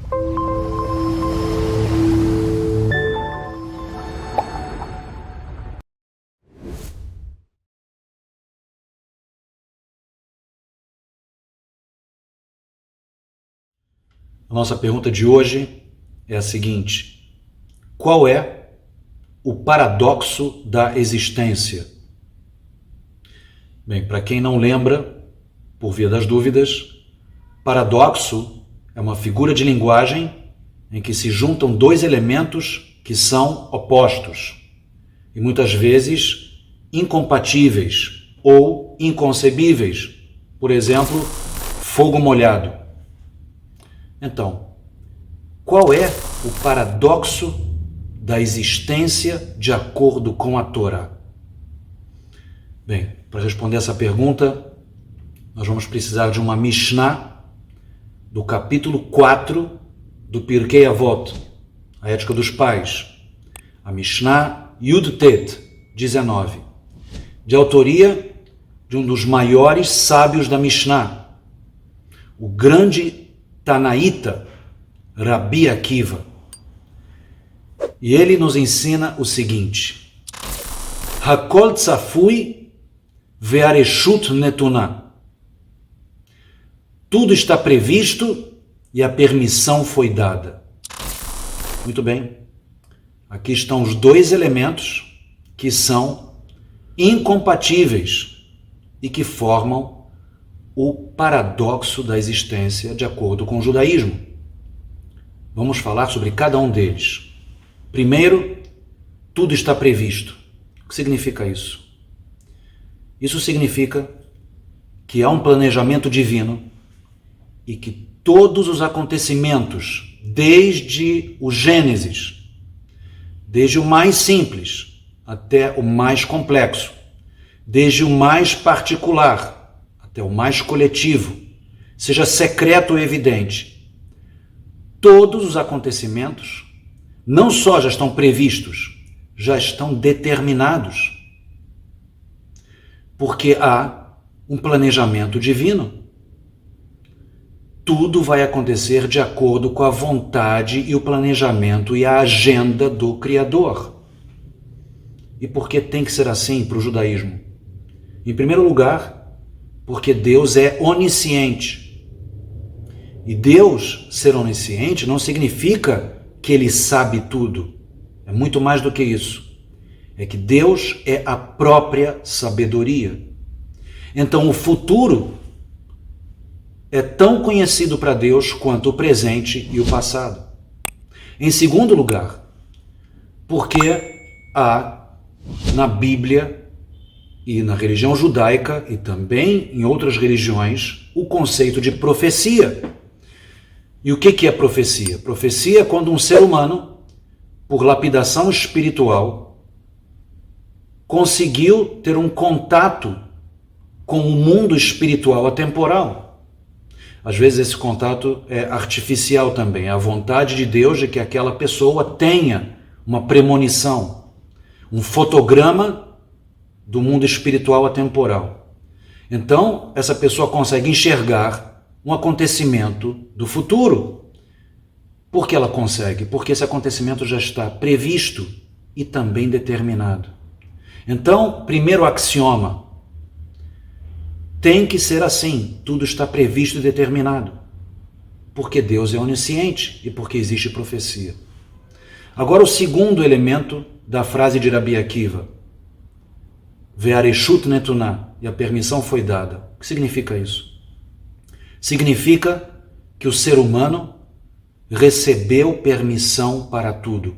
A nossa pergunta de hoje é a seguinte: qual é o paradoxo da existência? Bem, para quem não lembra, por via das dúvidas, paradoxo é uma figura de linguagem em que se juntam dois elementos que são opostos e muitas vezes incompatíveis ou inconcebíveis. Por exemplo, fogo molhado. Então, qual é o paradoxo da existência de acordo com a Torá? Bem, para responder essa pergunta, nós vamos precisar de uma Mishnah do capítulo 4 do Pirkei Avot, a Ética dos Pais. A Mishnah Yud Tet 19, de autoria de um dos maiores sábios da Mishnah, o grande Tanaíta, Rabi Akiva. E ele nos ensina o seguinte: Hakol tzafui ve'areshut netuná. Tudo está previsto e a permissão foi dada. Muito bem. Aqui estão os dois elementos que são incompatíveis e que formam o paradoxo da existência de acordo com o judaísmo. Vamos falar sobre cada um deles. Primeiro, tudo está previsto. O que significa isso? Isso significa que há um planejamento divino e que todos os acontecimentos, desde o Gênesis, desde o mais simples até o mais complexo, desde o mais particular até o mais coletivo, seja secreto ou evidente, todos os acontecimentos não só já estão previstos, já estão determinados. Porque há um planejamento divino. Tudo vai acontecer de acordo com a vontade e o planejamento e a agenda do Criador. E por que tem que ser assim para o judaísmo? Em primeiro lugar, porque Deus é onisciente. E Deus ser onisciente não significa que Ele sabe tudo. É muito mais do que isso. É que Deus é a própria sabedoria. Então o futuro é tão conhecido para Deus quanto o presente e o passado. Em segundo lugar, porque há na Bíblia e na religião judaica e também em outras religiões o conceito de profecia. E o que é profecia? Profecia é quando um ser humano, por lapidação espiritual, conseguiu ter um contato com o mundo espiritual atemporal. Às vezes esse contato é artificial também, é a vontade de Deus de que aquela pessoa tenha uma premonição, um fotograma do mundo espiritual atemporal. Então, essa pessoa consegue enxergar um acontecimento do futuro. Por que ela consegue? Porque esse acontecimento já está previsto e também determinado. Então, primeiro axioma: tem que ser assim, tudo está previsto e determinado. Porque Deus é onisciente e porque existe profecia. Agora o segundo elemento da frase de Rabi Akiva: Ve'areshut netuná, e a permissão foi dada. O que significa isso? Significa que o ser humano recebeu permissão para tudo.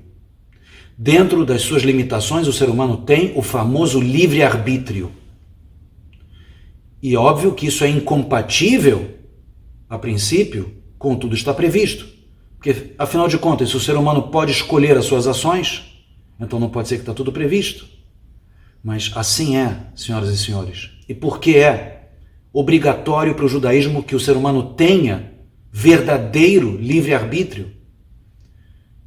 Dentro das suas limitações, o ser humano tem o famoso livre-arbítrio. E óbvio que isso é incompatível, a princípio, com tudo está previsto. Porque, afinal de contas, se o ser humano pode escolher as suas ações, então não pode ser que está tudo previsto. Mas assim é, senhoras e senhores. E por que é obrigatório para o judaísmo que o ser humano tenha verdadeiro livre-arbítrio?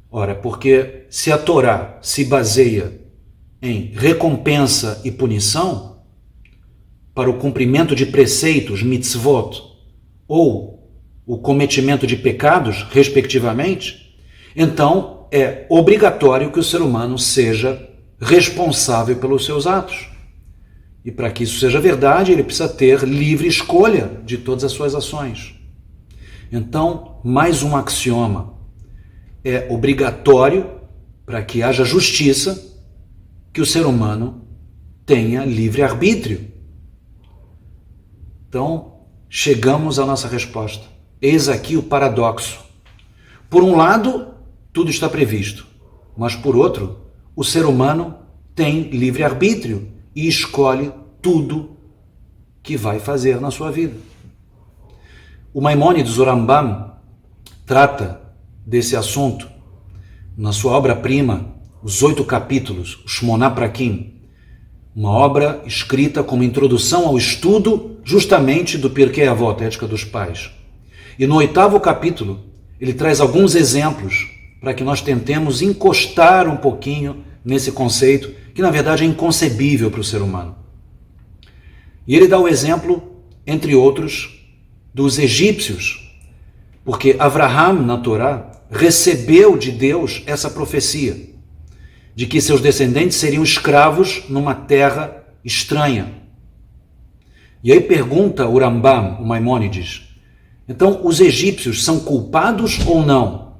Ora, porque se a Torá se baseia em recompensa e punição para o cumprimento de preceitos, mitzvot, ou o cometimento de pecados, respectivamente, então é obrigatório que o ser humano seja responsável pelos seus atos. E para que isso seja verdade, ele precisa ter livre escolha de todas as suas ações. Então, mais um axioma. É obrigatório, para que haja justiça, que o ser humano tenha livre-arbítrio. Então, chegamos à nossa resposta. Eis aqui o paradoxo. Por um lado, tudo está previsto, mas por outro, o ser humano tem livre-arbítrio e escolhe tudo que vai fazer na sua vida. O Maimônides, o Rambam, trata desse assunto na sua obra-prima, os 8 capítulos, o Shmoná Prakim, uma obra escrita como introdução ao estudo justamente do Pirkei Avot, a Ética dos Pais. E no 8º capítulo, ele traz alguns exemplos para que nós tentemos encostar um pouquinho nesse conceito, que na verdade é inconcebível para o ser humano. E ele dá o exemplo, entre outros, dos egípcios, porque Avraham, na Torá, recebeu de Deus essa profecia, de que seus descendentes seriam escravos numa terra estranha. E aí pergunta o Rambam, o Maimônides, então os egípcios são culpados ou não?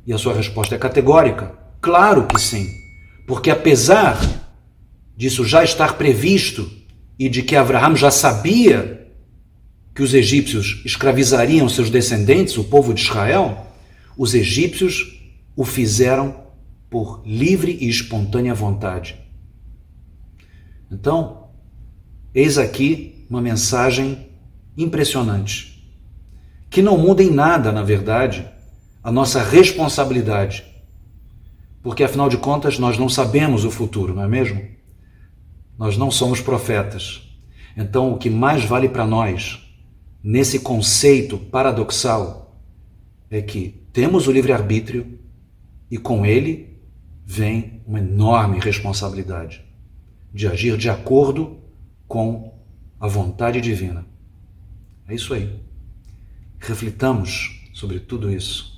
E a sua resposta é categórica, claro que sim, porque apesar disso já estar previsto e de que Avraham já sabia que os egípcios escravizariam seus descendentes, o povo de Israel, os egípcios o fizeram por livre e espontânea vontade. Então, eis aqui uma mensagem impressionante, que não muda em nada, na verdade, a nossa responsabilidade, porque afinal de contas nós não sabemos o futuro, não é mesmo? Nós não somos profetas. Então, o que mais vale para nós, nesse conceito paradoxal, é que temos o livre-arbítrio e com ele vem uma enorme responsabilidade de agir de acordo com a vontade divina. É isso aí. Reflitamos sobre tudo isso.